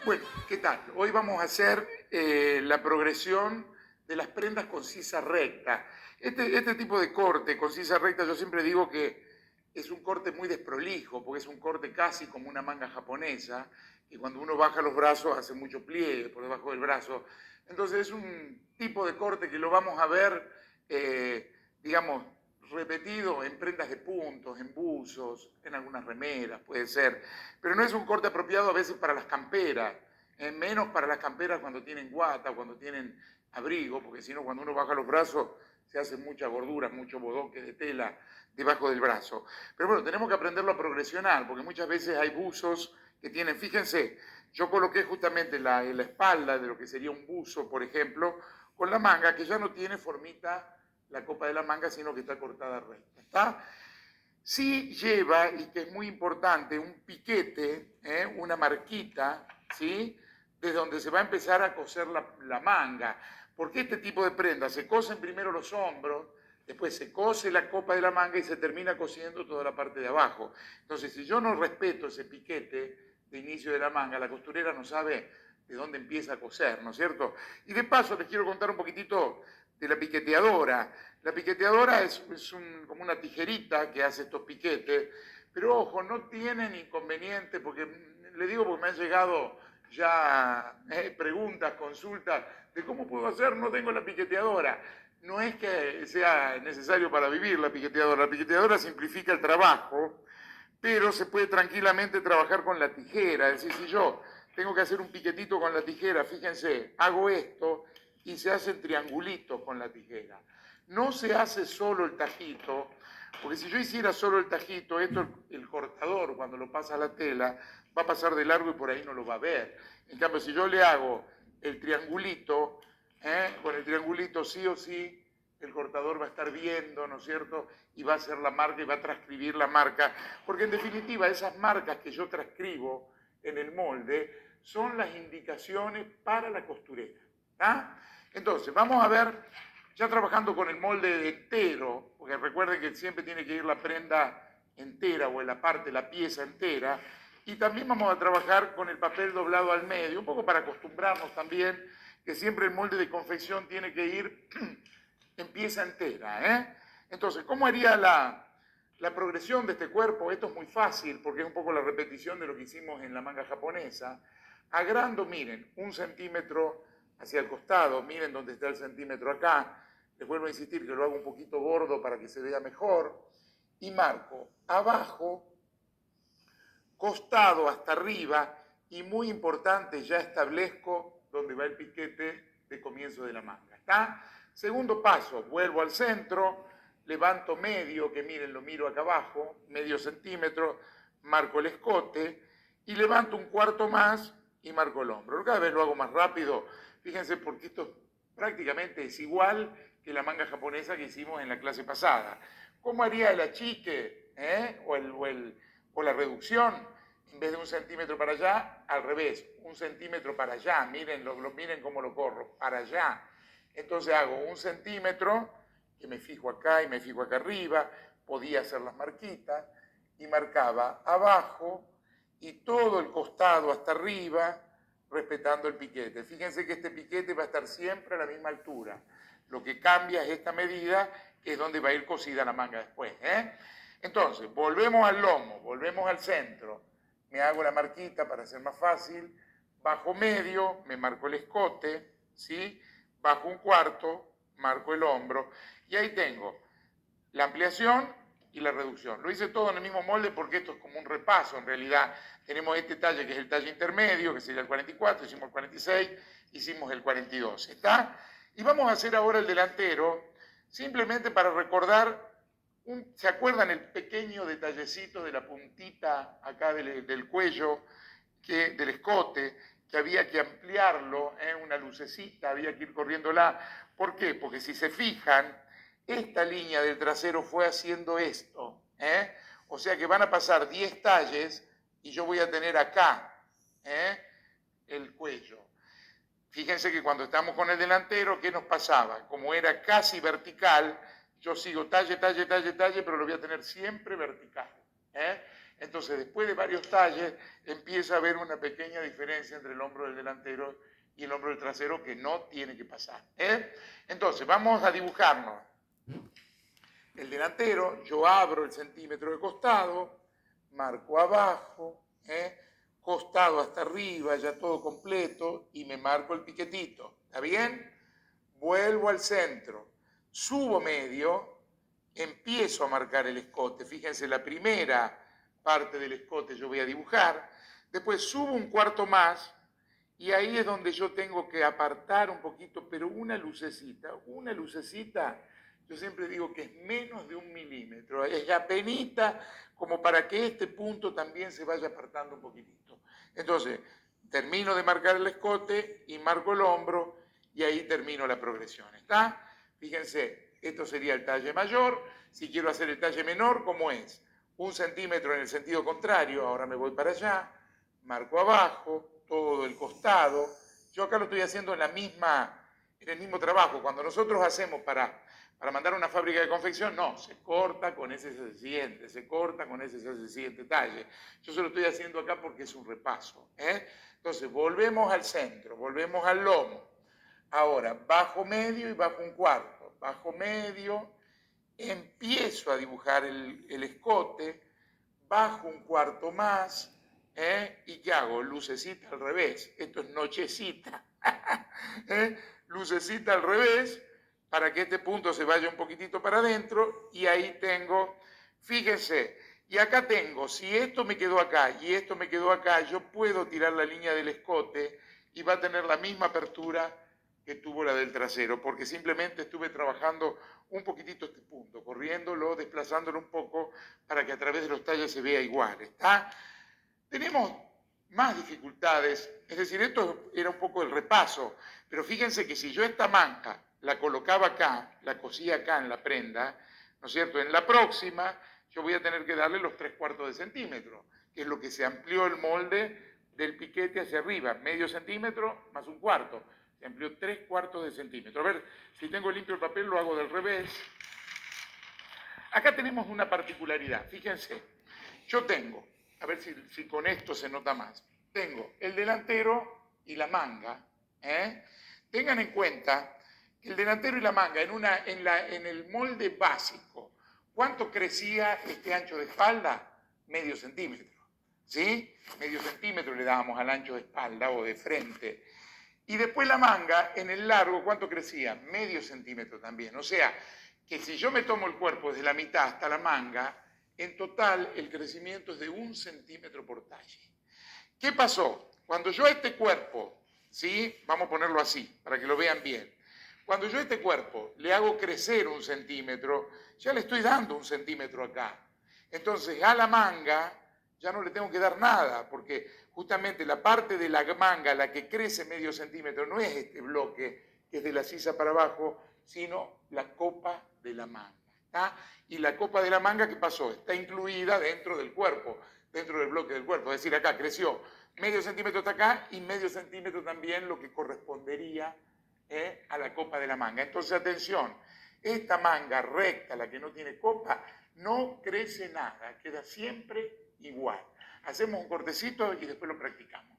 Bueno, ¿qué tal? Hoy vamos a hacer la progresión de las prendas con sisa recta. Este tipo de corte con sisa recta yo siempre digo que es un corte muy desprolijo, porque es un corte casi como una manga japonesa, y cuando uno baja los brazos hace mucho pliegue por debajo del brazo. Entonces es un tipo de corte que lo vamos a ver, digamos, repetido en prendas de puntos, en buzos, en algunas remeras, puede ser. Pero no es un corte apropiado a veces para las camperas, menos para las camperas cuando tienen guata, cuando tienen abrigo, porque si no, cuando uno baja los brazos se hace mucha gordura, mucho bodoque de tela debajo del brazo. Pero bueno, tenemos que aprenderlo a progresionar, porque muchas veces hay buzos que tienen, fíjense, yo coloqué justamente en la espalda de lo que sería un buzo, por ejemplo, con la manga, que ya no tiene formita la copa de la manga, sino que está cortada recta. ¿Está? Sí lleva, y que es muy importante, un piquete, una marquita, ¿sí? Desde donde se va a empezar a coser la manga. Porque este tipo de prendas se cosen primero los hombros, después se cose la copa de la manga y se termina cosiendo toda la parte de abajo. Entonces, si yo no respeto ese piquete de inicio de la manga, la costurera no sabe de dónde empieza a coser, ¿no es cierto? Y de paso les quiero contar un poquitito de la piqueteadora. La piqueteadora es como una tijerita que hace estos piquetes, pero ojo, no tienen inconveniente, porque le digo porque me han llegado ya preguntas, consultas de cómo puedo hacer, no tengo la piqueteadora. No es que sea necesario para vivir la piqueteadora simplifica el trabajo, pero se puede tranquilamente trabajar con la tijera. Es decir, si yo tengo que hacer un piquetito con la tijera, fíjense, hago esto y se hacen triangulitos con la tijera. No se hace solo el tajito, porque si yo hiciera solo el tajito, esto el cortador cuando lo pasa a la tela va a pasar de largo y por ahí no lo va a ver. En cambio, si yo le hago el triangulito, con el triangulito sí o sí el cortador va a estar viendo, ¿no es cierto? Y va a hacer la marca y va a transcribir la marca, porque en definitiva esas marcas que yo transcribo en el molde son las indicaciones para la costurera. ¿Ah? Entonces, vamos a ver, ya trabajando con el molde entero, porque recuerden que siempre tiene que ir la prenda entera o en la parte, la pieza entera, y también vamos a trabajar con el papel doblado al medio, un poco para acostumbrarnos también que siempre el molde de confección tiene que ir en pieza entera. Entonces, ¿cómo haría la progresión de este cuerpo? Esto es muy fácil porque es un poco la repetición de lo que hicimos en la manga japonesa. Agrando, miren, 1 centímetro hacia el costado, miren dónde está el centímetro acá. Les vuelvo a insistir que lo hago un poquito gordo para que se vea mejor. Y marco abajo, costado hasta arriba y muy importante, ya establezco dónde va el piquete de comienzo de la manga. ¿Está? Segundo paso, vuelvo al centro, levanto medio, que miren, lo miro acá abajo, medio centímetro, marco el escote y levanto 1/4 más y marco el hombro. Cada vez lo hago más rápido, fíjense porque esto prácticamente es igual que la manga japonesa que hicimos en la clase pasada. ¿Cómo haría el achique o la reducción? En vez de 1 centímetro para allá, al revés, 1 centímetro para allá, miren, miren cómo lo corro, para allá. Entonces hago 1 centímetro, que me fijo acá y me fijo acá arriba, podía hacer las marquitas, y marcaba abajo y todo el costado hasta arriba, respetando el piquete. Fíjense que este piquete va a estar siempre a la misma altura. Lo que cambia es esta medida, que es donde va a ir cosida la manga después. Entonces, volvemos al lomo, volvemos al centro, me hago la marquita para hacer más fácil, bajo medio, me marco el escote, ¿sí? Bajo 1/4, marco el hombro, y ahí tengo la ampliación y la reducción. Lo hice todo en el mismo molde porque esto es como un repaso, en realidad. Tenemos este talle que es el talle intermedio, que sería el 44, hicimos el 46, hicimos el 42, ¿está? Y vamos a hacer ahora el delantero, simplemente para recordar, ¿se acuerdan el pequeño detallecito de la puntita acá del cuello, del escote, que había que ampliarlo, una lucecita, había que ir corriéndola? ¿Por qué? Porque si se fijan, esta línea del trasero fue haciendo esto, o sea que van a pasar 10 talles y yo voy a tener acá el cuello. Fíjense que cuando estamos con el delantero, ¿qué nos pasaba? Como era casi vertical, yo sigo talle, talle, talle, talle, pero lo voy a tener siempre vertical. Entonces, después de varios talles, empieza a haber una pequeña diferencia entre el hombro del delantero y el hombro del trasero que no tiene que pasar. Entonces, vamos a dibujarnos. El delantero, yo abro el centímetro de costado, marco abajo, costado hasta arriba, ya todo completo, y me marco el piquetito. ¿Está bien? Vuelvo al centro, subo medio, empiezo a marcar el escote. Fíjense, la primera parte del escote yo voy a dibujar, después subo un cuarto más, y ahí es donde yo tengo que apartar un poquito, pero una lucecita, yo siempre digo que es menos de 1 milímetro, es apenita como para que este punto también se vaya apartando un poquitito. Entonces, termino de marcar el escote y marco el hombro y ahí termino la progresión, ¿está? Fíjense, esto sería el talle mayor. Si quiero hacer el talle menor, ¿cómo es? 1 centímetro en el sentido contrario, ahora me voy para allá, marco abajo, todo el costado. Yo acá lo estoy haciendo en el mismo trabajo. Cuando nosotros hacemos para mandar a una fábrica de confección, no, se corta con ese siguiente, se corta con ese siguiente talle. Yo se lo estoy haciendo acá porque es un repaso. Entonces, volvemos al centro, volvemos al lomo. Ahora, bajo medio y bajo un cuarto. Bajo medio, empiezo a dibujar el escote, bajo un cuarto más, ¿y qué hago? Lucecita al revés. Esto es nochecita. Lucecita al revés, para que este punto se vaya un poquitito para adentro, y ahí tengo, fíjense, y acá tengo, si esto me quedó acá y esto me quedó acá, yo puedo tirar la línea del escote y va a tener la misma apertura que tuvo la del trasero, porque simplemente estuve trabajando un poquitito este punto, corriéndolo, desplazándolo un poco para que a través de los talles se vea igual, ¿está? Tenemos más dificultades, es decir, esto era un poco el repaso, pero fíjense que si yo esta manga la colocaba acá, la cosía acá en la prenda, ¿no es cierto? En la próxima yo voy a tener que darle los 3/4 de centímetro, que es lo que se amplió el molde del piquete hacia arriba, medio centímetro más un cuarto, se amplió 3/4 de centímetro. A ver, si tengo limpio el papel lo hago del revés. Acá tenemos una particularidad, fíjense, yo tengo, a ver si con esto se nota más, tengo el delantero y la manga. Tengan en cuenta que el delantero y la manga en el molde básico, ¿cuánto crecía este ancho de espalda? Medio centímetro, ¿sí? Medio centímetro le dábamos al ancho de espalda o de frente. Y después la manga, en el largo, ¿cuánto crecía? Medio centímetro también. O sea, que si yo me tomo el cuerpo desde la mitad hasta la manga, en total el crecimiento es de 1 centímetro por talle. ¿Qué pasó? Cuando yo a este cuerpo, ¿sí? Vamos a ponerlo así, para que lo vean bien. Cuando yo a este cuerpo le hago crecer 1 centímetro, ya le estoy dando 1 centímetro acá. Entonces, a la manga ya no le tengo que dar nada, porque justamente la parte de la manga, la que crece medio centímetro, no es este bloque que es de la sisa para abajo, sino la copa de la manga. ¿Está? Y la copa de la manga, ¿qué pasó? Está incluida dentro del cuerpo, dentro del bloque del cuerpo. Es decir, acá creció medio centímetro hasta acá y medio centímetro también lo que correspondería a la copa de la manga. Entonces, atención, esta manga recta, la que no tiene copa, no crece nada, queda siempre igual. Hacemos un cortecito y después lo practicamos.